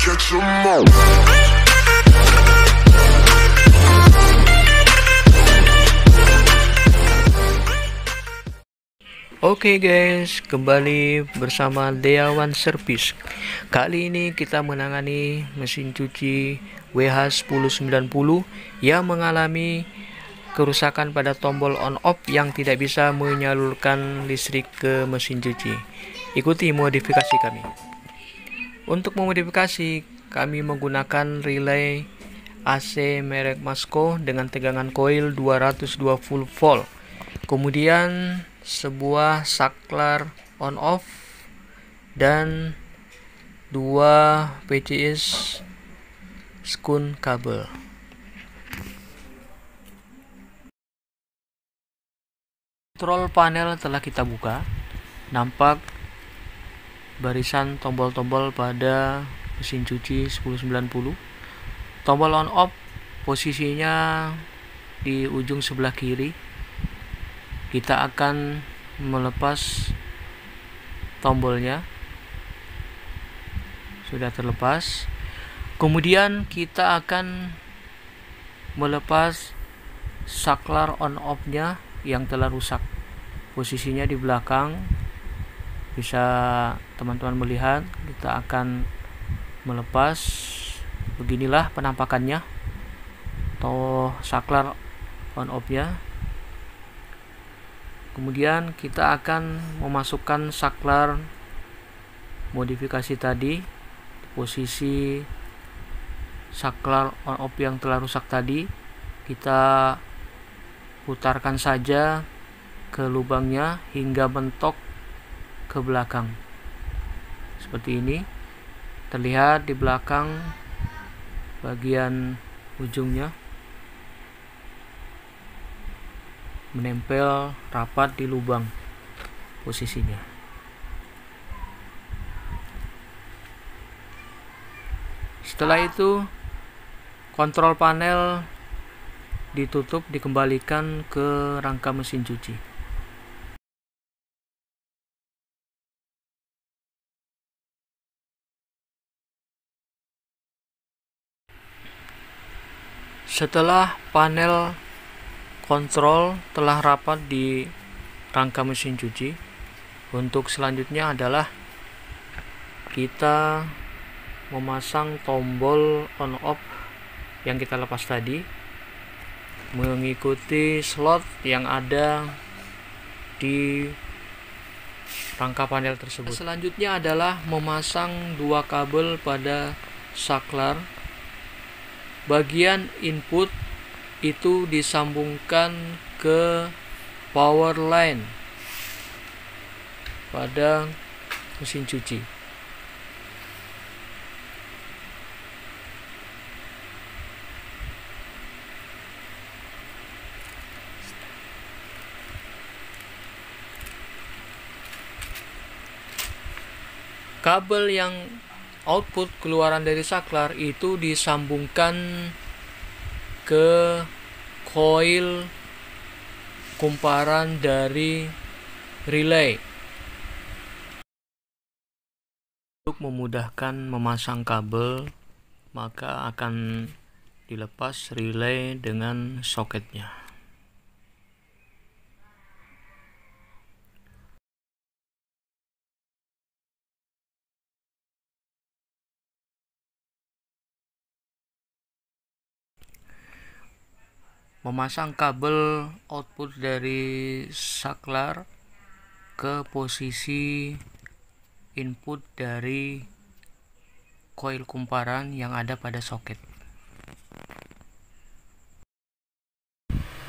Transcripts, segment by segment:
catch 'em all. Oke guys, kembali bersama Deawan Service. Kali ini kita menangani mesin cuci WH1090 yang mengalami kerusakan pada tombol on off yang tidak bisa menyalurkan listrik ke mesin cuci. Ikuti modifikasi kami. Untuk memodifikasi, kami menggunakan relay AC merek Masco dengan tegangan koil 220 volt. Kemudian sebuah saklar on off dan 2 PCS skun kabel. Kontrol panel telah kita buka. Nampak barisan tombol-tombol pada mesin cuci 1090. Tombol on off posisinya di ujung sebelah kiri. Kita akan melepas tombolnya. Sudah terlepas. Kemudian kita akan melepas saklar on off-nya yang telah rusak. Posisinya di belakang. Bisa teman-teman melihat, kita akan melepas. Beginilah penampakannya. Atau saklar on off-nya. Kemudian kita akan memasukkan saklar modifikasi tadi, posisi saklar on off yang telah rusak tadi. Kita putarkan saja ke lubangnya hingga mentok ke belakang. Seperti ini. Terlihat di belakang bagian ujungnya menempel rapat di lubang posisinya. Setelah itu kontrol panel ditutup, dikembalikan ke rangka mesin cuci. Setelah panel kontrol telah rapat di rangka mesin cuci, untuk selanjutnya adalah kita memasang tombol on off yang kita lepas tadi mengikuti slot yang ada di rangka panel tersebut. Selanjutnya adalah memasang dua kabel pada saklar. Bagian input itu disambungkan ke power line pada mesin cuci. Kabel yang output keluaran dari saklar itu disambungkan ke koil kumparan dari relay. Untuk memudahkan memasang kabel, maka akan dilepas relay dengan soketnya. Memasang kabel output dari saklar ke posisi input dari koil kumparan yang ada pada soket.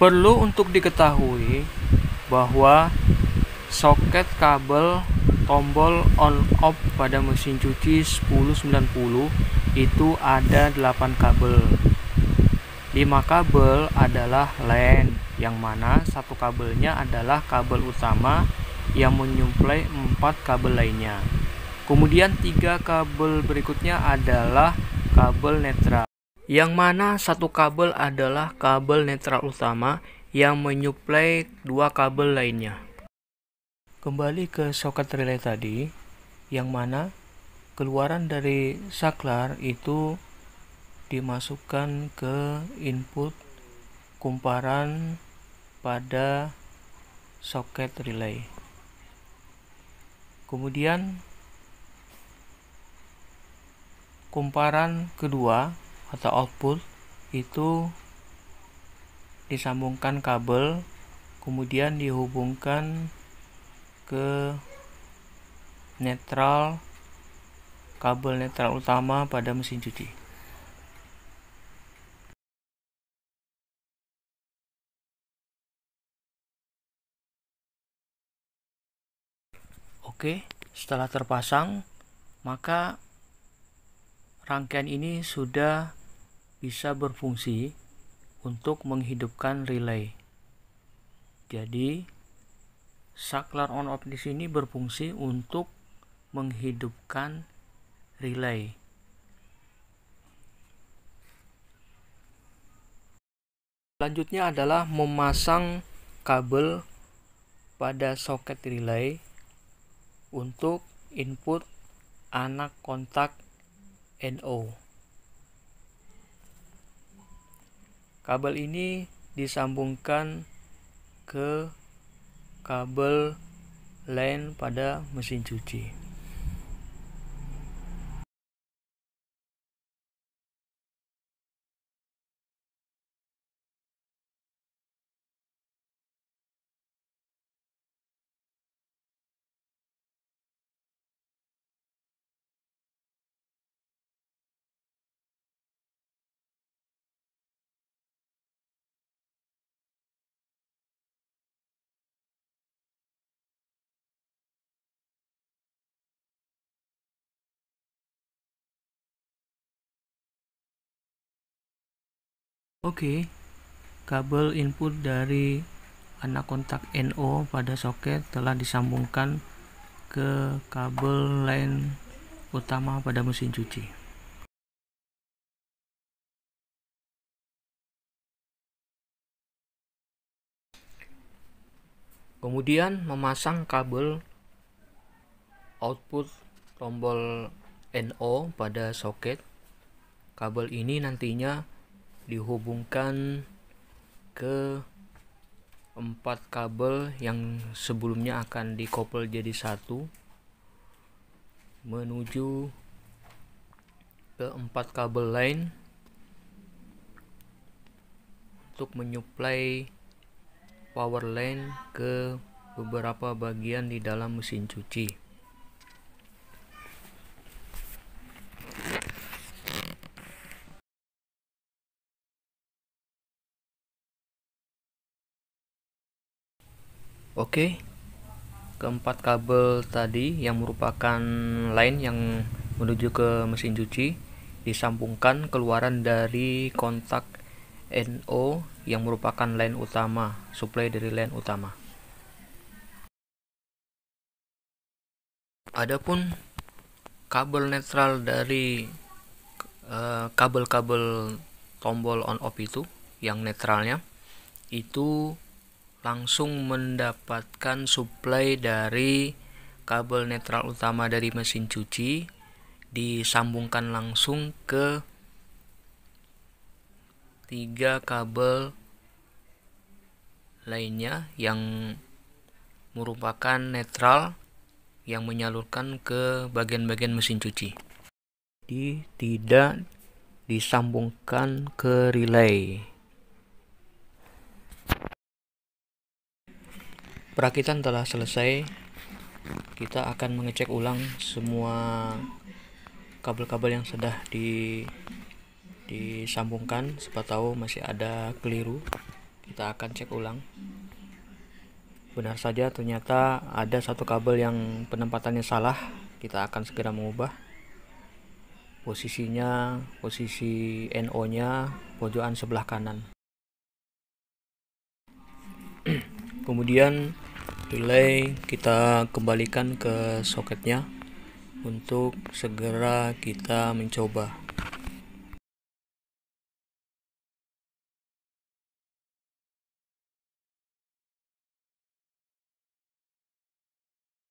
Perlu untuk diketahui bahwa soket kabel tombol on off pada mesin cuci 1090 itu ada 8 kabel. 5 kabel adalah LAN, yang mana satu kabelnya adalah kabel utama yang menyuplai 4 kabel lainnya. Kemudian 3 kabel berikutnya adalah kabel netral, yang mana satu kabel adalah kabel netral utama yang menyuplai 2 kabel lainnya. Kembali ke soket relay tadi, yang mana keluaran dari saklar itu dimasukkan ke input kumparan pada soket relay. Kemudian kumparan kedua atau output itu disambungkan kabel, kemudian dihubungkan ke kabel netral utama pada mesin cuci. Oke, setelah terpasang, maka rangkaian ini sudah bisa berfungsi untuk menghidupkan relay. Jadi, saklar on off di sini berfungsi untuk menghidupkan relay. Selanjutnya adalah memasang kabel pada soket relay untuk input anak kontak NO. Kabel ini disambungkan ke kabel LAN pada mesin cuci. Oke, kabel input dari anak kontak NO pada soket telah disambungkan ke kabel LAN utama pada mesin cuci. Kemudian memasang kabel output tombol NO pada soket. Kabel ini nantinya dihubungkan ke 4 kabel yang sebelumnya akan dikoppel jadi satu, menuju ke 4 kabel lain untuk menyuplai power line ke beberapa bagian di dalam mesin cuci. Oke, keempat kabel tadi yang merupakan line yang menuju ke mesin cuci disambungkan keluaran dari kontak NO yang merupakan line utama, suplai dari line utama. Adapun kabel netral dari kabel-kabel tombol on off itu, yang netralnya itu langsung mendapatkan suplai dari kabel netral utama dari mesin cuci, disambungkan langsung ke 3 kabel lainnya yang merupakan netral yang menyalurkan ke bagian-bagian mesin cuci. Jadi tidak disambungkan ke relay. Perakitan telah selesai. Kita akan mengecek ulang semua kabel-kabel yang sudah disambungkan. Siapa tahu masih ada keliru. Kita akan cek ulang. Benar saja ternyata ada satu kabel yang penempatannya salah. Kita akan segera mengubah posisinya, posisi NO-nya pojokan sebelah kanan. Kemudian relay kita kembalikan ke soketnya untuk segera kita mencoba.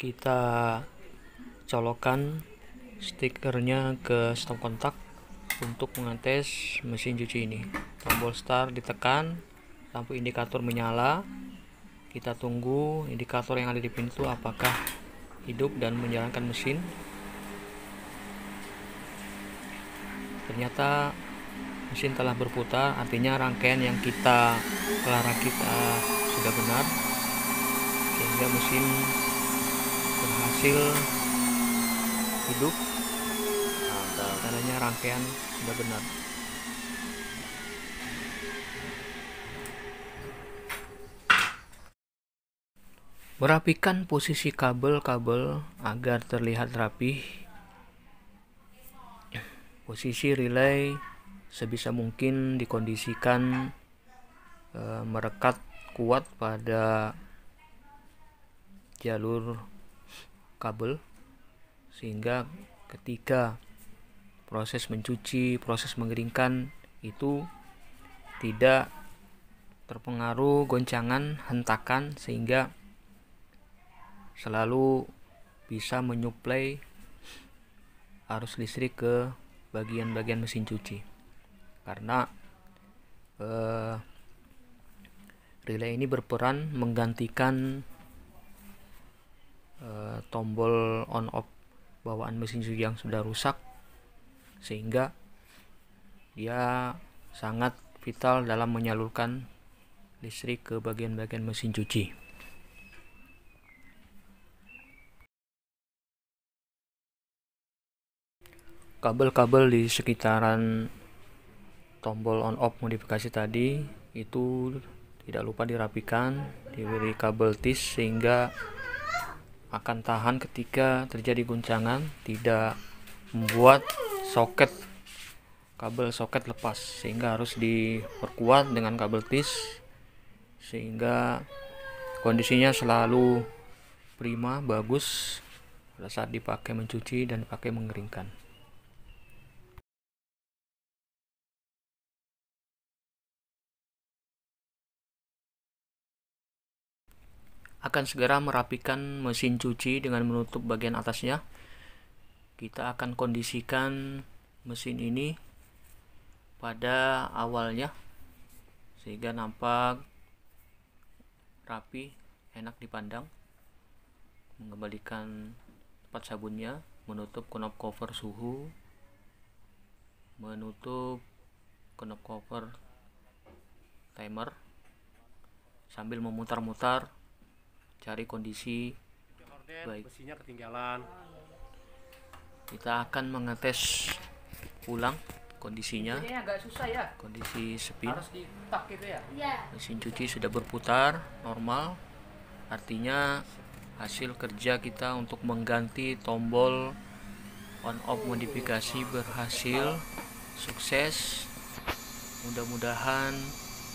Kita colokkan stikernya ke stop kontak untuk mengetes mesin cuci ini. Tombol start ditekan, lampu indikator menyala. Kita tunggu indikator yang ada di pintu apakah hidup dan menjalankan mesin. Ternyata mesin telah berputar, artinya rangkaian yang kita telah rakit sudah benar, sehingga mesin berhasil hidup. Tandanya rangkaian sudah benar. Merapikan posisi kabel-kabel agar terlihat rapih. Posisi relay sebisa mungkin dikondisikan merekat kuat pada jalur kabel, sehingga ketika proses mencuci, proses mengeringkan itu tidak terpengaruh goncangan, hentakan, sehingga selalu bisa menyuplai arus listrik ke bagian-bagian mesin cuci. Karena relay ini berperan menggantikan tombol on off bawaan mesin cuci yang sudah rusak, sehingga dia sangat vital dalam menyalurkan listrik ke bagian-bagian mesin cuci. Kabel-kabel di sekitaran tombol on off modifikasi tadi itu tidak lupa dirapikan, diberi kabel tis sehingga akan tahan ketika terjadi guncangan, tidak membuat kabel soket lepas, sehingga harus diperkuat dengan kabel tis sehingga kondisinya selalu prima, bagus pada saat dipakai mencuci dan dipakai mengeringkan. Akan segera merapikan mesin cuci dengan menutup bagian atasnya. Kita akan kondisikan mesin ini pada awalnya sehingga nampak rapi, enak dipandang. Mengembalikan tempat sabunnya, menutup knob cover suhu, menutup knob cover timer, sambil memutar-mutar cari kondisi baik. Mesinnya ketinggalan. Kita akan mengetes ulang kondisinya. Ini agak susah ya. Kondisi spin. Harus ditak gitu ya. Mesin cuci sudah berputar normal. Artinya hasil kerja kita untuk mengganti tombol on off modifikasi berhasil, sukses. Mudah-mudahan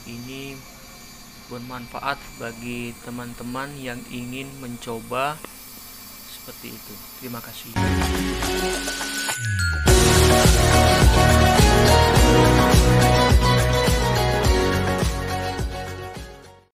ini bermanfaat bagi teman-teman yang ingin mencoba seperti itu. Terima kasih.